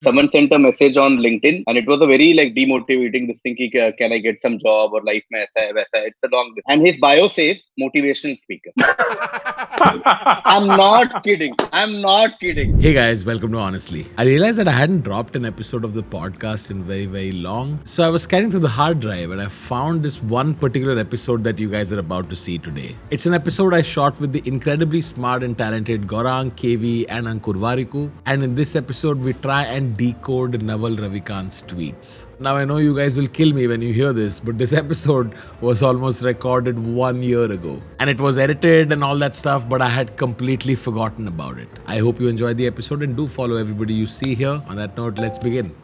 Someone sent a message on LinkedIn, and it was a very like demotivating this thing. Ki, can I get some job or life mein aisa hai, waisa hai. It's a long. And his bio says motivational speaker. I'm not kidding. I'm not kidding. Hey guys, welcome to Honestly. I realized that I hadn't dropped an episode of the podcast in very long. So I was scanning through the hard drive and I found this one particular episode that you guys are about to see today. It's an episode I shot with the incredibly smart and talented Gaurang, KV and Ankur Warikoo. And in this episode, we try and decode Naval Ravikant's tweets. Now I know you guys will kill me when you hear this, but this episode was almost recorded 1 year ago. And it was edited and all that stuff, but I had completely forgotten about it. I hope you enjoyed the episode and do follow everybody you see here. On that note, let's begin.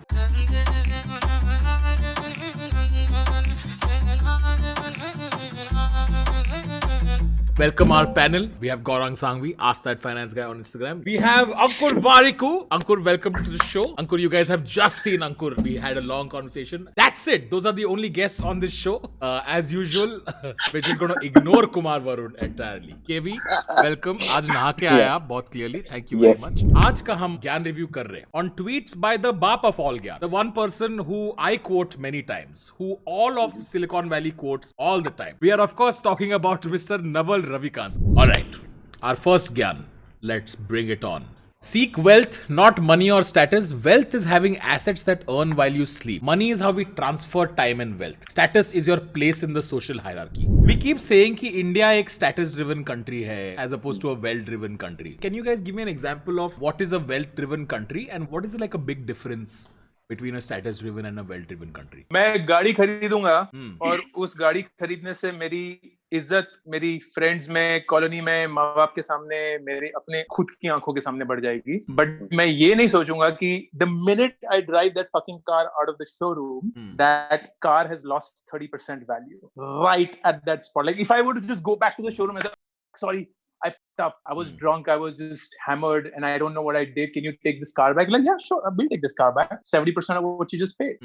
Welcome our panel. We have Gaurang Sanghvi, Ask That Finance Guy on Instagram. We have Ankur Warikoo. Ankur, welcome to the show. Ankur, you guys have just seen Ankur. We had a long conversation. That's it. Those are the only guests on this show. As usual, we're just going to ignore Kumar Varun entirely. KV, welcome. आज नहा के आए आप बहुत clearly. Thank you very much. आज का हम ज्ञान रिव्यू कर रहे हैं on tweets by the Bap of all ज्ञान, the one person who I quote many times, who all of Silicon Valley quotes all the time. We are of course talking about Mr. Naval Ravikant. Alright, our first Gyan. Let's bring it on. Seek wealth, not money or status. Wealth is having assets that earn while you sleep. Money is how we transfer time and wealth. Status is your place in the social hierarchy. We keep saying कि India एक status driven country है as opposed to a well driven country. Can you guys give me an example of what is a well driven country and what is like a big difference between a status driven and a well driven country? मैं गाड़ी खरीदूंगा और उस गाड़ी खरीदने से मेरी इज्जत मेरी फ्रेंड्स में, कॉलोनी में, माँ बाप के सामने, मेरे अपने खुद की आंखों के सामने बढ़ जाएगी. बट मैं ये नहीं सोचूंगा कि the minute I drive that fucking car out of the showroom, that car has lost 30% value right at that spot. Like if I were to just go back to the showroom and say, sorry, I fucked up. I was drunk. I was just hammered and I don't know what I did. Can you take this car back? Like, yeah, sure. We'll take this car back. 70% of what you just paid.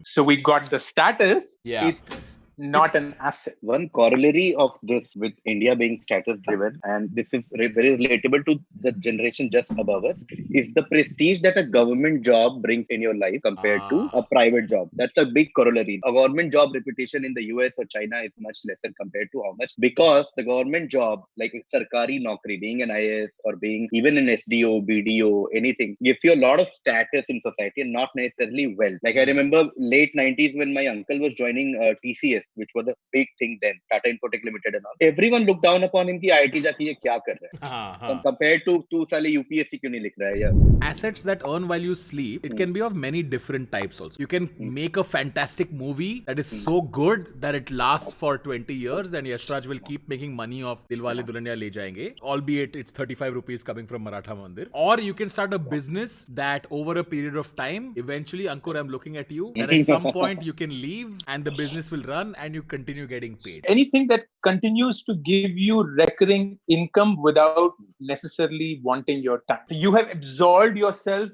So we got the status. Yeah. It's not an asset. One corollary of this with India being status driven, and this is very relatable to the generation just above us, is the prestige that a government job brings in your life compared to a private job. That's a big corollary. A government job reputation in the US or China is much lesser compared to how much, because the government job, like a sarkari naukri, being an IAS or being even an SDO, BDO, anything, gives you a lot of status in society and not necessarily wealth. Like I remember late 90s when my uncle was joining TCS, which was a big thing then, Tata Infotech Limited and all. Everyone looked down upon him कि IIT जाके ये क्या कर रहा है? Compared to तू साले UPSC क्यों नहीं लिख रहा है यार? Assets that earn while you sleep, it can be of many different types also. You can make a fantastic movie that is so good that it lasts for 20 years and Yash Raj will keep making money off Dilwale Dulhaniya Le Jayenge, albeit it's 35 rupees coming from Maratha Mandir. Or you can start a business that over a period of time, eventually, Ankur, I'm looking at you, that at some point you can leave and the business will run and you continue getting paid. Anything that continues to give you recurring income without necessarily wanting your time. So you have absolved yourself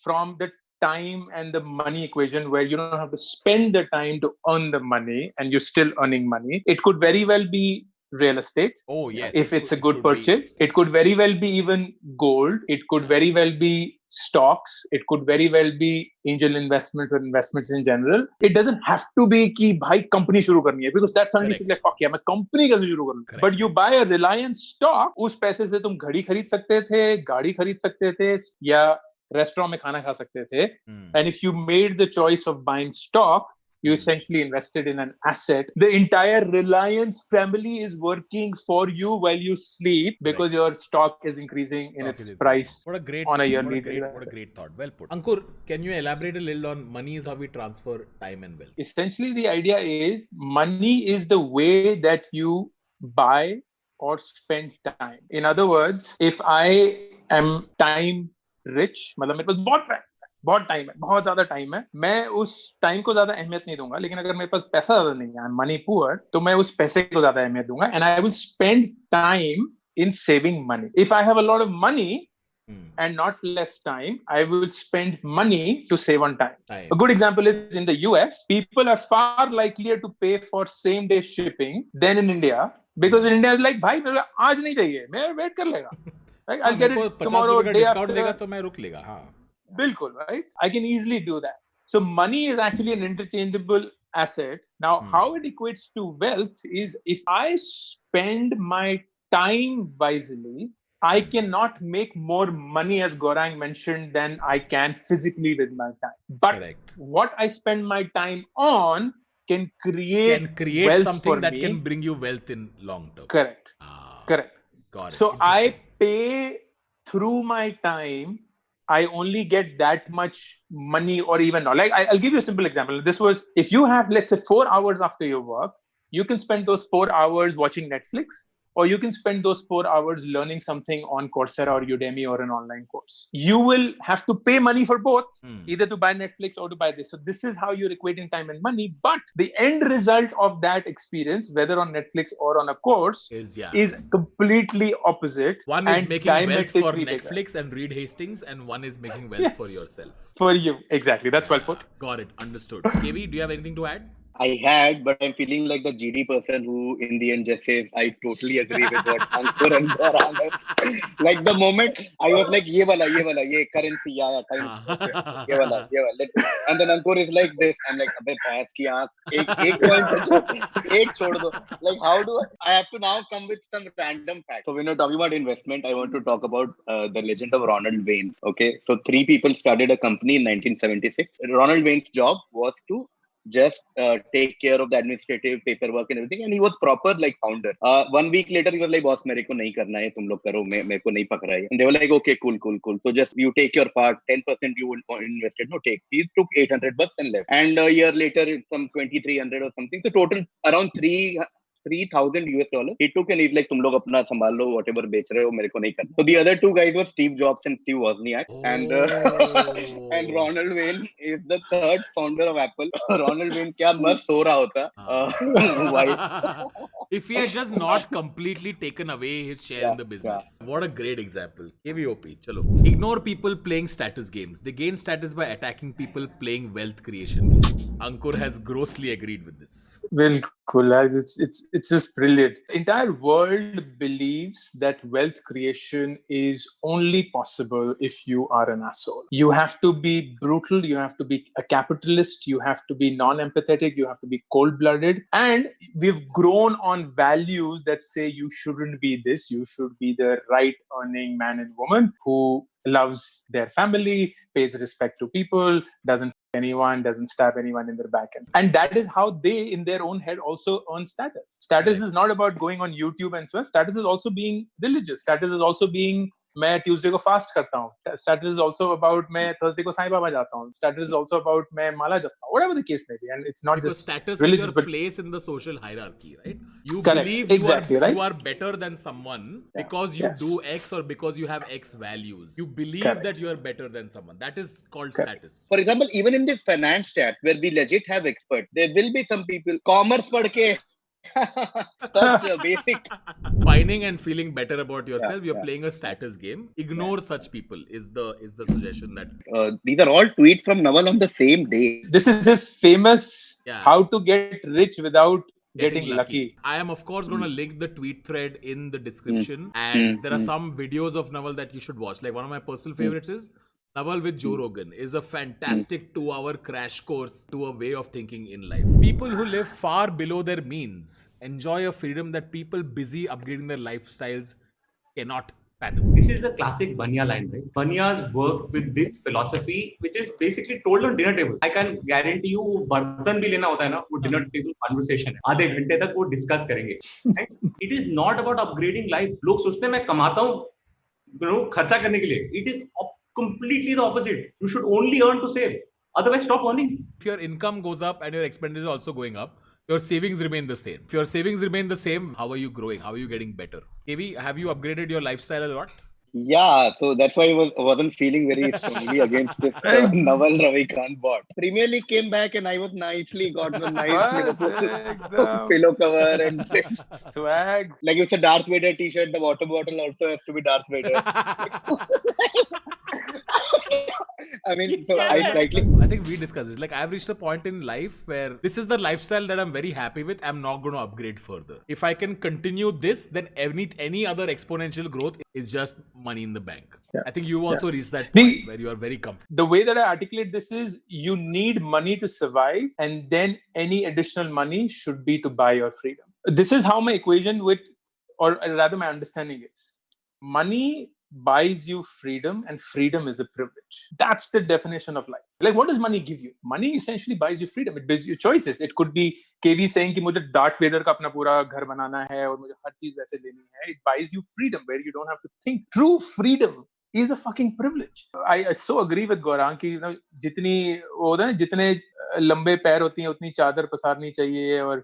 from the time and the money equation where you don't have to spend the time to earn the money and you're still earning money. It could very well be real estate. Oh, yes. If it's a good purchase. It could very well be even gold. It could very well be stocks. It could very well be angel investments or investments in general. It doesn't have to be कि भाई company शुरू करनी है, because that suddenly feels like fuck yeah, मैं company कैसे शुरू करूँ? But you buy a Reliance stock, उस पैसे से तुम घड़ी खरीद सकते थे, गाड़ी खरीद सकते थे या रेस्टोरेंट में खाना खा सकते थे. And if you made the choice of buying stock, you essentially invested in an asset. The entire Reliance family is working for you while you sleep because your stock is increasing in its price on a yearly basis. What a great thought. Well put. Ankur, can you elaborate a little on money is how we transfer time and wealth? Essentially, the idea is money is the way that you buy or spend time. In other words, if I am time rich, मतलब मेरे पास बहुत time है, बहुत ज्यादा time है, मैं उस time को ज्यादा अहमियत नहीं दूंगा. लेकिन अगर मेरे पास पैसा ज्यादा नहीं है, मनी पुअर, तो मैं उस पैसे को ज्यादा अहमियत दूंगा. And I will spend time in saving money. If I have a lot of money and not less time, I will spend money to save on time. A good example is in the US, people are far likelier to pay for same day shipping than in India, because in India is like, भाई मेरे आज नहीं चाहिए, मैं wait कर लेगा. I'll get it tomorrow, day after. देगा तो मैं रुक लेगा. हाँ. Bilkul, right? I can easily do that. So money is actually an interchangeable asset. Now, how it equates to wealth is if I spend my time wisely, I cannot make more money, as Gaurang mentioned, than I can physically with my time. But Correct. what I spend my time on can create wealth something for that me. can bring you wealth in long term. Correct. Correct. Got it. So I pay through my time. I only get that much money, or even not. Like I'll give you a simple example. This was, if you have, let's say, 4 hours after your work, you can spend those 4 hours watching Netflix, or you can spend those 4 hours learning something on Coursera or Udemy or an online course. You will have to pay money for both, either to buy Netflix or to buy this. So this is how you're equating time and money. But the end result of that experience, whether on Netflix or on a course, is completely opposite. One is making wealth for Netflix and Reed Hastings, and one is making wealth for yourself. For you. Exactly. That's well put. Got it. Understood. KV, do you have anything to add? I had, but I'm feeling like the GD person who in the end just says, I totally agree with what Ankur and Gaurang have. Like the moment I was like, ye currency, yeah, currency, ye wala. And then Ankur is like this. I'm like, abbe bhaas ki aankh, ek chhod do. Like, how do I have to now come with some random facts? So when you're talking about investment, I want to talk about the legend of Ronald Wayne. Okay, so 3 people started a company in 1976. Ronald Wayne's job was to just take care of the administrative paperwork and everything, and he was proper like founder. 1 week later he was like, boss, मेरे को नहीं करना है, तुम लोग करो, मेरे को नहीं पकड़ा है. And they were like, okay, cool. So just you take your part, 10% you invested, no take. He took $800 and left. And a year later some 2,300 or something. So total around $3,000 he took, and he's like, तुम लोग अपना संभाल लो, whatever बेच रहे हो मेरे को नहीं करना. So the other 2 guys were Steve Jobs and Steve Wozniak. And Ronald Wayne is the 3rd founder of Apple. Ronald Wayne क्या मस्त हो रहा होता. Why? If he had just not completely taken away his share in the business. What a great example. KVOP, chalo. Ignore people playing status games. They gain status by attacking people playing wealth creation. Ankur has grossly agreed with this. Well, cool. It's just brilliant. The entire world believes that wealth creation is only possible if you are an asshole. You have to be brutal. You have to be a capitalist. You have to be non-empathetic. You have to be cold-blooded. And we've grown on values that say you shouldn't be this. You should be the right earning man and woman who loves their family, pays respect to people, doesn't anyone, doesn't stab anyone in their back end. And that is how they, in their own head, also earn status. Status is not about going on YouTube and so on. Status is also being religious. Status is also being, मैं Tuesday को fast करता हूँ. Status is also about मैं Thursday को साईं बाबा जाता हूँ. Status is also about मैं माला जपता हूँ. Whatever the case may be, and it's not because just status religious, is your place in the social hierarchy, right? You correct. believe exactly, you are better than someone because you do X or because you have X values. You believe that you are better than someone. That is called status. For example, even in this finance chat where we legit have experts, there will be some people commerce पढ़ के such a basic Pining and feeling better about yourself, you're playing a status game. Ignore such people is the suggestion that these are all tweets from Naval on the same day. This is his famous how to get rich without getting lucky. I am of course going to link the tweet thread in the description, and there are some videos of Naval that you should watch. Like one of my personal favorites is Naval with Joe Rogan is a fantastic 2-hour crash course to a way of thinking in life. People who live far below their means enjoy a freedom that people busy upgrading their lifestyles cannot fathom. This is the classic Banya line, right? Banyas work with this philosophy, which is basically told on dinner table. I can guarantee you, वो बर्तन भी लेना होता है ना, वो dinner table conversation है. आधे घंटे तक वो discuss करेंगे. Right? It is not about upgrading life. लोग सोचते हैं मैं कमाता हूँ, खर्चा करने के लिए. It is completely the opposite. You should only earn to save. Otherwise, stop earning. If your income goes up and your expenditure is also going up, your savings remain the same. If your savings remain the same, how are you growing? How are you getting better? KV, have you upgraded your lifestyle a lot? Yeah, so that's why I wasn't feeling very strongly against this Naval Ravikant bot. Premier League came back and I was nicely got the nice pillow cover and swag. Like it's a Darth Vader t-shirt, the water bottle also has to be Darth Vader. I mean, ये so क्या I है? slightly. I think we discussed this. Like, I've reached a point in life where this is the lifestyle that I'm very happy with. I'm not going to upgrade further. If I can continue this, then any other exponential growth is just money in the bank. Yeah. I think you also reached that The- point where you are very comfortable. The way that I articulate this is you need money to survive, and then any additional money should be to buy your freedom. This is how my equation with, or rather my understanding is. Money buys you freedom, and freedom is a privilege. That's the definition of life. Like, what does money give you? Money essentially buys you freedom. It gives you choices. It could be KV saying कि मुझे Darth Vader का अपना पूरा घर बनाना है और मुझे हर चीज वैसे लेनी है. It buys you freedom where you don't have to think. True freedom is a fucking privilege. I so agree with Gaurang कि जितनी वो होता है ना, जितने लंबे पैर होती हैं उतनी चादर पसारनी चाहिए और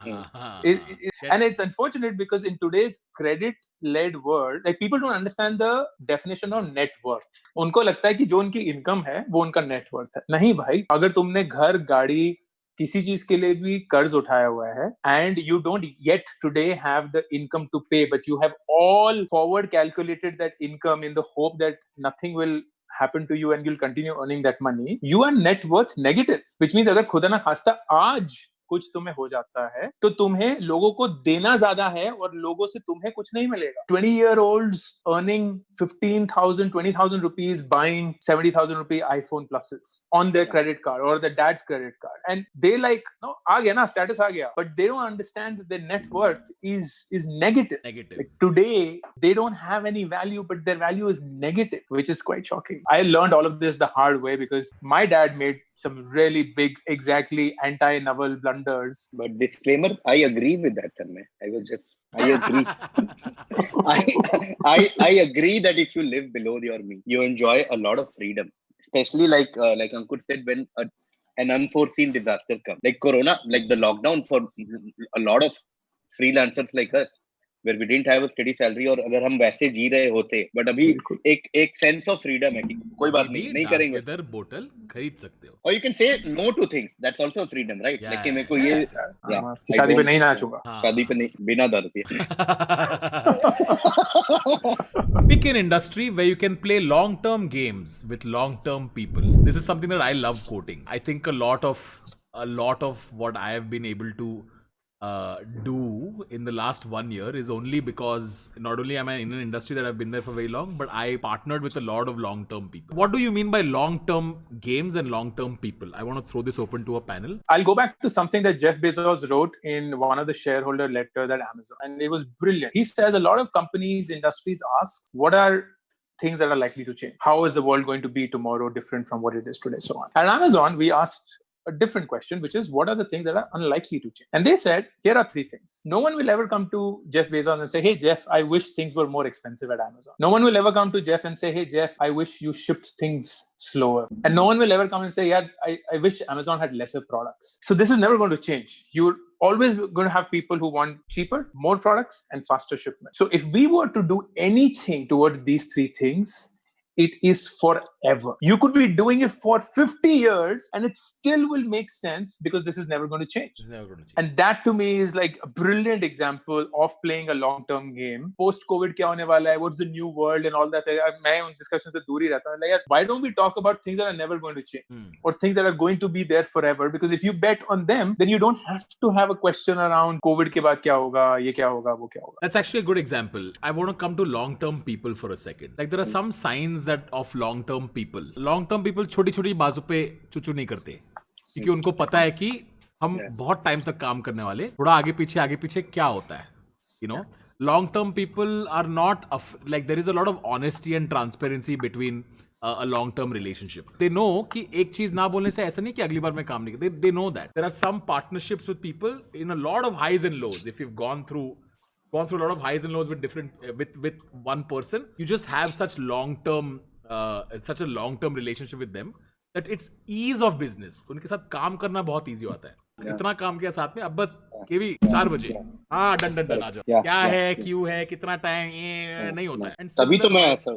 and it's unfortunate because in today's credit led world, like, people don't understand the definition of net worth. उनको लगता है कि जो उनकी इनकम है वो उनका नेट वर्थ है. नहीं भाई, अगर तुमने घर गाड़ी किसी चीज के लिए भी कर्ज उठाया हुआ है and you don't yet today have the income to pay, but you have all forward calculated that income in the hope that nothing will happen to you and you'll continue earning that money, you are net worth negative, which means अगर खुदा ना खास्ता आज कुछ तुम्हें हो जाता है तो तुम्हें लोगों को देना ज्यादा है और लोगों से तुम्हें कुछ नहीं मिलेगा. 20-year-olds earning 15,000, 20,000 rupees buying 70,000 rupee iPhone pluses on their credit card or their dad's credit card, and they like, no, आ गया ना, status आ गया, but they don't understand that their net worth is negative. Like, today they don't have any value, but their value is negative, which is quite shocking. I learned all of this the hard way because my dad made some really big, exactly anti-novel blunders. But disclaimer, I agree with that, Tanmay. I agree. I agree that if you live below your means, you enjoy a lot of freedom. Especially like Ankur said, when an unforeseen disaster comes, like Corona, like the lockdown for a lot of freelancers like us, where we didn't have a steady salary, और अगर हम वैसे जी रहे होते, but अभी एक sense of freedom है कि कोई बात नहीं करेंगे. वेदर बोतल खरीद सकते हो. Or you can say no to things. That's also freedom, right? Like कि मेरे को ये शादी पे नहीं नाचूंगा. शादी पे नहीं, बिना दारू पिए. Pick an industry where you can play long-term games with long-term people. This is something that I love quoting. I think a lot of what I have been able to do in the last 1 year is only because not only am I in an industry that I've been there for very long, but I partnered with a lot of long-term people. What do you mean by long-term games and long-term people? I want to throw this open to a panel. I'll go back to something that Jeff Bezos wrote in one of the shareholder letters at Amazon, and it was brilliant. He says a lot of companies, industries ask, what are things that are likely to change? How is the world going to be tomorrow different from what it is today? So on. At Amazon, we asked a different question, which is, what are the things that are unlikely to change? And they said, here are 3 things. No one will ever come to Jeff Bezos and say, hey, Jeff, I wish things were more expensive at Amazon. No one will ever come to Jeff and say, hey, Jeff, I wish you shipped things slower. And no one will ever come and say, yeah, I wish Amazon had lesser products. So this is never going to change. You're always going to have people who want cheaper, more products, and faster shipment. So if we were to do anything towards these 3 things, it is forever. You could be doing it for 50 years and it still will make sense because this is never going to change. It's never going to change. And that to me is like a brilliant example of playing a long-term game. Post-COVID क्या होने वाला है? What's the new world and all that? मैं उन discussions से दूर ही रहता हूँ. Like, why don't we talk about things that are never going to change or things that are going to be there forever? Because if you bet on them, then you don't have to have a question around COVID के बाद क्या होगा, ये क्या होगा, वो क्या होगा. That's actually a good example. I want to come to long-term people for a second. Like, there are some signs that of long-term people छोटी-छोटी बाजू पे चुचू नहीं करते क्योंकि उनको पता है कि हम बहुत टाइम तक काम करने वाले, थोड़ा आगे पीछे क्या होता है. You know, long-term people are not like, there is a lot of honesty and transparency between a long-term relationship. They know कि एक चीज ना बोलने से ऐसा नहीं कि अगली बार मैं काम नहीं करता. They know that there are some partnerships with people in a lot of highs and lows. If you've gone through a lot of highs and lows with with one person, you just have such a long-term relationship with them that it's ease of business. उनके साथ काम करना बहुत easy होता है. इतना काम किया साथ में, अब बस के भी 4 बजे डन आ जाओ. क्या है, क्यों है, कितना टाइम, ये नहीं होता है. तभी तो मैं ऐसा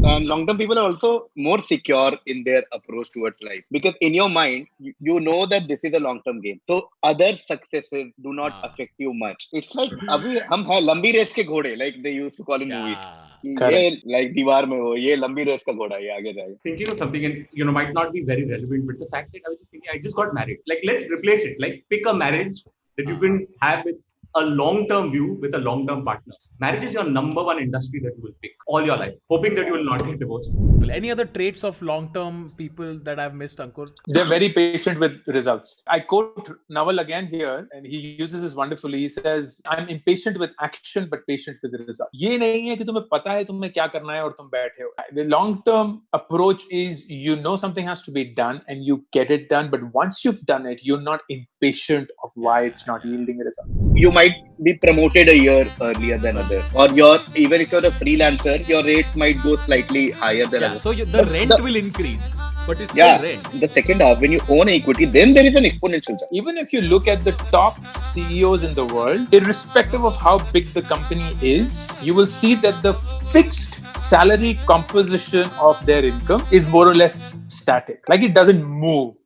And long-term people are also more secure in their approach towards life because in your mind, you know that this is a long-term game. So other successes do not affect you much. It's like अभी हम हैं लंबी race के घोड़े, like they used to call in movies. ये like दीवार में वो ये लंबी रेस का घोड़ा ये आगे जाएगा. Thinking of something and might not be very relevant, but the fact that I was just thinking, I just got married. Like let's replace it. Like pick a marriage that you can have with a long-term view with a long-term partner. Marriage is your number one industry that you will pick all your life, hoping that you will not get divorced. Well, any other traits of long-term people that I've missed, Ankur? They're very patient with results. I quote Naval again here, and he uses this wonderfully. He says, "I'm impatient with action, but patient with the result." ये नहीं है कि तुम्हें पता है तुम्हें क्या करना है और तुम बैठे हो. The long-term approach is you know something has to be done and you get it done, but once you've done it, you're not impatient of why it's not yielding results. You might be promoted a year earlier than others, or even if you're a freelancer, your rates might go slightly higher than others. So the rent will increase, but it's still rent. The second half, when you own equity, then there is an exponential jump. Even if you look at the top CEOs in the world, irrespective of how big the company is, you will see that the fixed salary composition of their income is more or less static. Like it doesn't move.